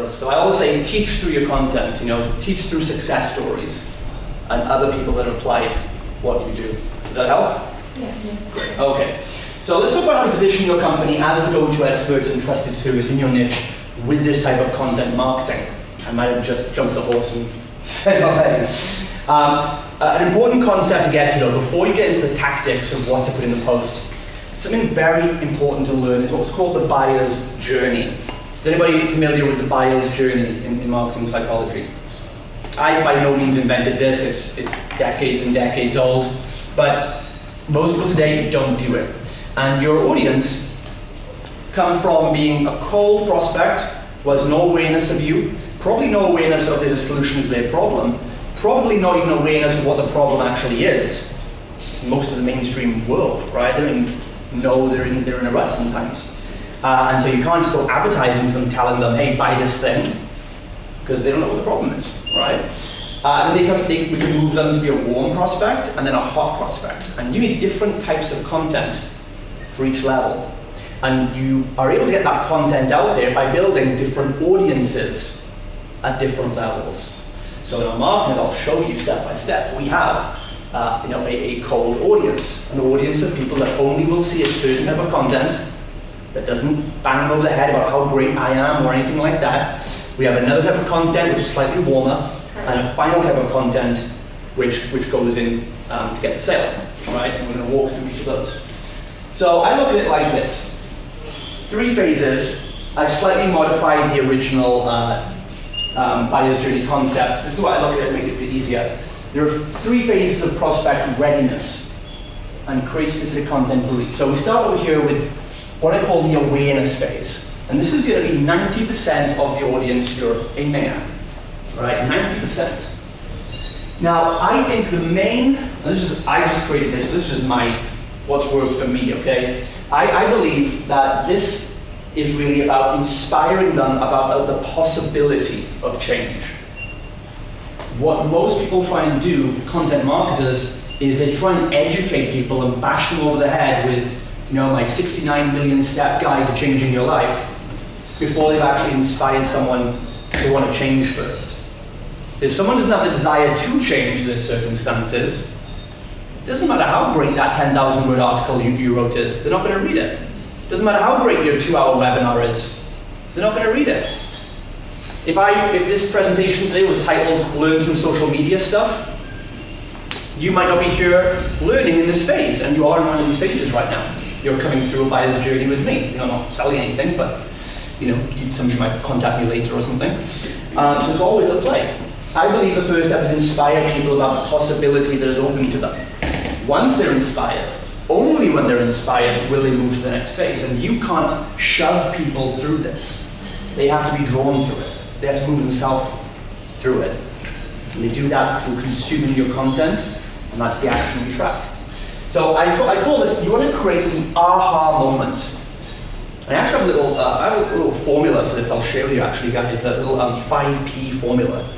else. So I always say teach through your content, teach through success stories and other people that have applied what you do. Does that help? Yeah. Great. Okay. So let's talk about how to position your company as the go-to experts and trusted service in your niche with this type of content marketing. I might have just jumped the horse and said already. An important concept to get to though, before you get into the tactics of what to put in the post, something very important to learn is what's called the buyer's journey. Is anybody familiar with the buyer's journey in marketing psychology? I by no means invented this, it's decades and decades old, but most people today don't do it. And your audience come from being a cold prospect who has no awareness of you, probably no awareness of there's a solution to their problem, probably not even awareness of what the problem actually is. It's most of the mainstream world, right? They're in a rut sometimes. And so you can't just go advertising to them, telling them, hey, buy this thing, because they don't know what the problem is, right? And we can move them to be a warm prospect and then a hot prospect. And you need different types of content for each level. And you are able to get that content out there by building different audiences at different levels. So in our marketing, I'll show you step by step. We have a cold audience, an audience of people that only will see a certain type of content that doesn't bang them over the head about how great I am or anything like that. We have another type of content which is slightly warmer, and a final type of content which goes in to get the sale. All right, and we're going to walk through each of those. So I look at it like this. 3 phases. I've slightly modified the original buyer's journey concept. This is why I look at it to make it a bit easier. There are 3 phases of prospect readiness and create specific content for each. So we start over here with what I call the awareness phase. And this is going to be 90% of the audience you're aiming at. Right, 90%. Now, I think the main, I just created this is just what's worked for me, okay? I believe that this is really about inspiring them about the possibility of change. What most people try and do, content marketers, is they try and educate people and bash them over the head with, my 69 million step guide to changing your life before they've actually inspired someone to want to change first. If someone doesn't have the desire to change their circumstances, it doesn't matter how great that 10,000 word article you wrote is, they're not going to read it. It doesn't matter how great your 2-hour webinar is, they're not going to read it. If this presentation today was titled, Learn Some Social Media Stuff, you might not be here learning in this phase, and you are in one of these phases right now. You're coming through a buyer's journey with me. I'm not selling anything, but somebody might contact me later or something. So it's always a play. I believe the first step is inspire people about the possibility that is open to them. Once they're inspired, only when they're inspired will they move to the next phase. And you can't shove people through this. They have to be drawn through it. They have to move themselves through it. And they do that through consuming your content, and that's the action we track. So I call this, you want to create the aha moment. I actually have a little formula for this I'll share with you actually, guys, a little 5P formula,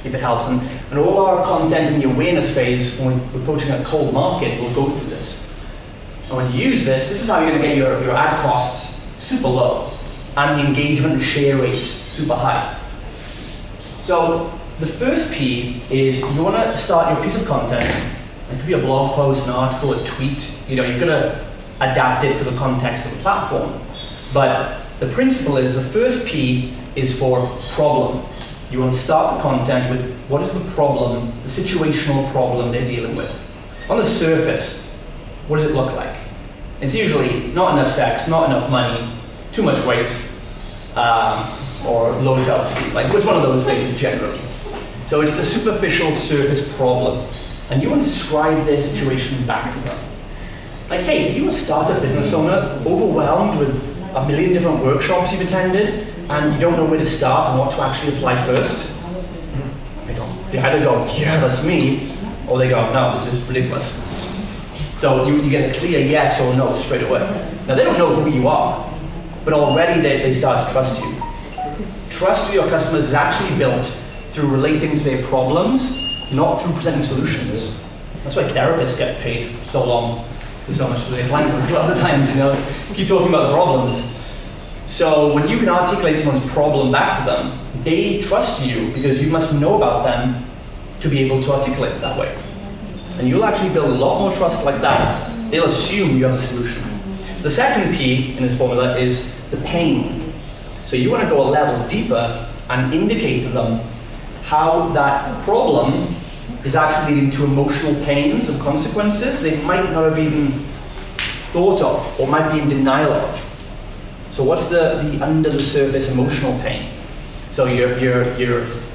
if it helps. And all our content in the awareness phase, when we're approaching a cold market, we'll go through this. And when you use this is how you're going to get your ad costs super low, and the engagement and share rates super high. So the first P is you want to start your piece of content. It could be a blog post, an article, a tweet. You're going to adapt it for the context of the platform. But the principle is the first P is for problem. You want to start the content with what is the problem, the situational problem they're dealing with. On the surface, what does it look like? It's usually not enough sex, not enough money, too much weight, or low self-esteem. Like, it's one of those things generally. So it's the superficial surface problem. And you want to describe their situation back to them. Like, hey, if you're a startup business owner, overwhelmed with 1 million different workshops you've attended, and you don't know where to start and what to actually apply first, they either go, yeah, that's me, or they go, no, this is ridiculous. So you get a clear yes or no straight away. Now, they don't know who you are, but already they start to trust you. Trust with your customers is actually built through relating to their problems, not through presenting solutions. That's why therapists get paid so long, so much for their client work a lot of times, keep talking about the problems. So when you can articulate someone's problem back to them, they trust you because you must know about them to be able to articulate it that way. And you'll actually build a lot more trust like that. They'll assume you have the solution. The second P in this formula is the pain. So you want to go a level deeper and indicate to them how that problem is actually leading to emotional pains and consequences they might not have even thought of or might be in denial of. So what's the under the surface emotional pain? So you've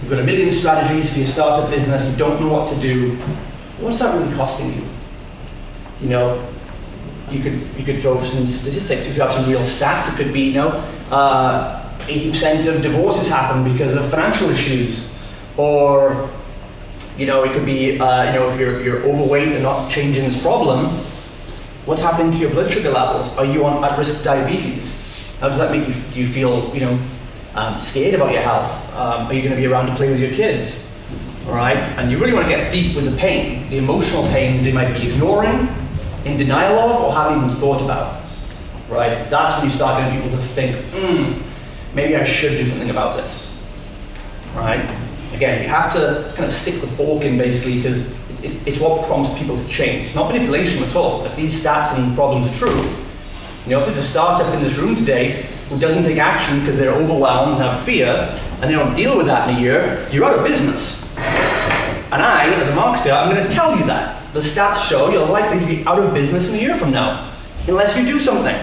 got a million strategies for your startup business, you don't know what to do. What's that really costing you? You know, you could throw some statistics. If you have some real stats, it could be, 80% of divorces happen because of financial issues, or it could be, if you're overweight and not changing this problem, what's happening to your blood sugar levels? Are you at risk of diabetes? How does that make you? Do you feel, scared about your health? Are you going to be around to play with your kids? All right, and you really want to get deep with the pain, the emotional pains they might be ignoring, in denial of, or haven't even thought about. Right, that's when you start getting people to think, maybe I should do something about this. Right. Again, you have to kind of stick the fork in basically because it's what prompts people to change. It's not manipulation at all. If these stats and problems are true, if there's a startup in this room today who doesn't take action because they're overwhelmed and have fear, and they don't deal with that in a year, you're out of business. And I, as a marketer, I'm going to tell you that. The stats show you're likely to be out of business in a year from now, unless you do something.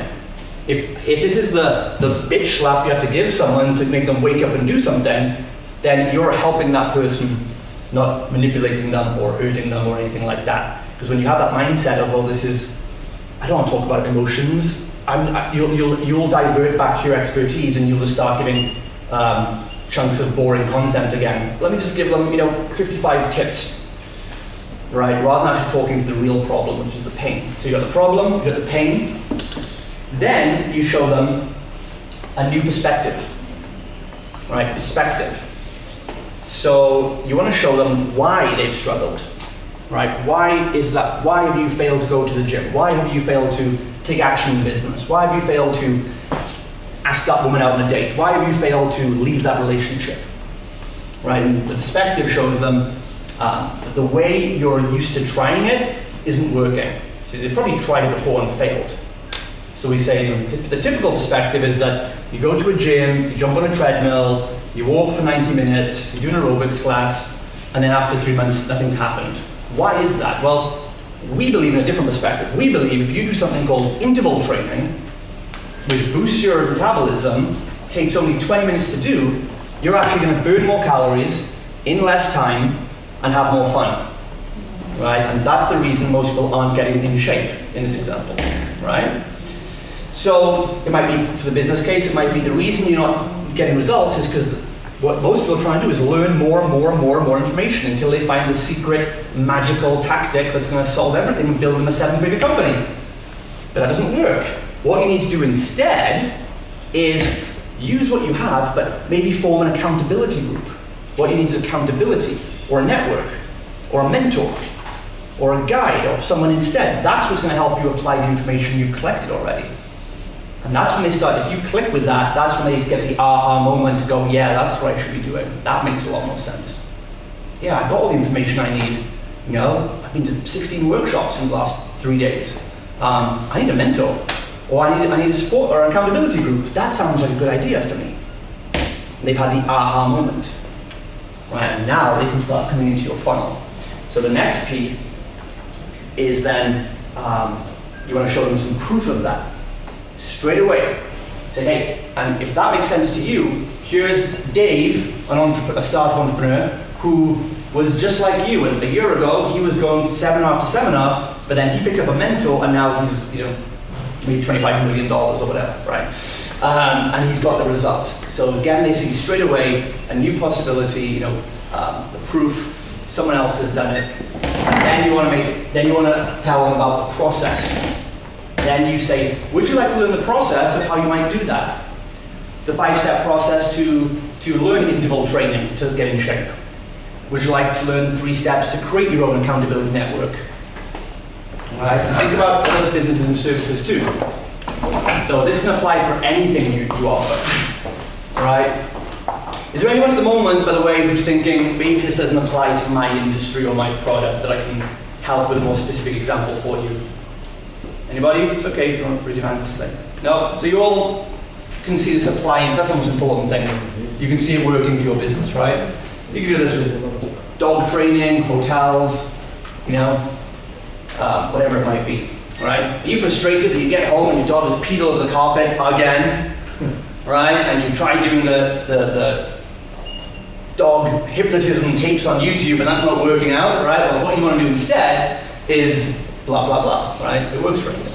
If this is the bitch slap you have to give someone to make them wake up and do something, then you're helping that person, not manipulating them or hurting them or anything like that. Because when you have that mindset of, I don't want to talk about emotions, you'll divert back to your expertise and you'll just start giving chunks of boring content again. Let me just give them, 55 tips, right? Rather than actually talking to the real problem, which is the pain. So you got the problem, you got the pain. Then you show them a new perspective, right? Perspective. So you want to show them why they've struggled, right? Why is that? Why have you failed to go to the gym? Why have you failed to take action in business? Why have you failed to ask that woman out on a date? Why have you failed to leave that relationship, right? And the perspective shows them that the way you're used to trying it isn't working. So they've probably tried it before and failed. So we say the typical perspective is that you go to a gym, you jump on a treadmill, you walk for 90 minutes, you do an aerobics class, and then after 3 months, nothing's happened. Why is that? Well, we believe in a different perspective. We believe if you do something called interval training, which boosts your metabolism, takes only 20 minutes to do, you're actually going to burn more calories in less time and have more fun, right? And that's the reason most people aren't getting in shape in this example, right? So it might be, for the business case, it might be the reason you're not getting results is because what most people try and do is learn more and more and more and more information until they find the secret magical tactic that's going to solve everything and build them a 7-figure company. But that doesn't work. What you need to do instead is use what you have, but maybe form an accountability group. What you need is accountability, or a network, or a mentor, or a guide, or someone instead. That's what's going to help you apply the information you've collected already. And that's when they start, if you click with that, that's when they get the aha moment to go, yeah, that's what I should be doing. That makes a lot more sense. Yeah, I got all the information I need. I've been to 16 workshops in the last 3 days. I need a mentor, or I need a support or accountability group. That sounds like a good idea for me. And they've had the aha moment. Right, and now they can start coming into your funnel. So the next P is then, you want to show them some proof of that. Straight away. Say, hey, and if that makes sense to you, here's Dave, a startup entrepreneur, who was just like you, and a year ago, he was going to seminar after seminar, but then he picked up a mentor, and now he's, maybe $25 million or whatever, right? And he's got the result. So again, they see straight away a new possibility, the proof, someone else has done it. And then you want to tell them about the process. Then you say, would you like to learn the process of how you might do that? The 5-step process to learn interval training to get in shape. Would you like to learn 3 steps to create your own accountability network? Right? And think about other businesses and services too. So this can apply for anything you offer, right? Is there anyone at the moment, by the way, who's thinking, maybe this doesn't apply to my industry or my product, that I can help with a more specific example for you? Anybody? It's okay if you want to raise your hand to say. No? So you all can see this applying. That's the most important thing. You can see it working for your business, right? You can do this with dog training, hotels, you know, whatever it might be, right? Are you frustrated that you get home and your dog has peed all over the carpet again, right? And you've tried doing the dog hypnotism tapes on YouTube and that's not working out, right? Well, what you want to do instead is blah, blah, blah, right? It works for anything.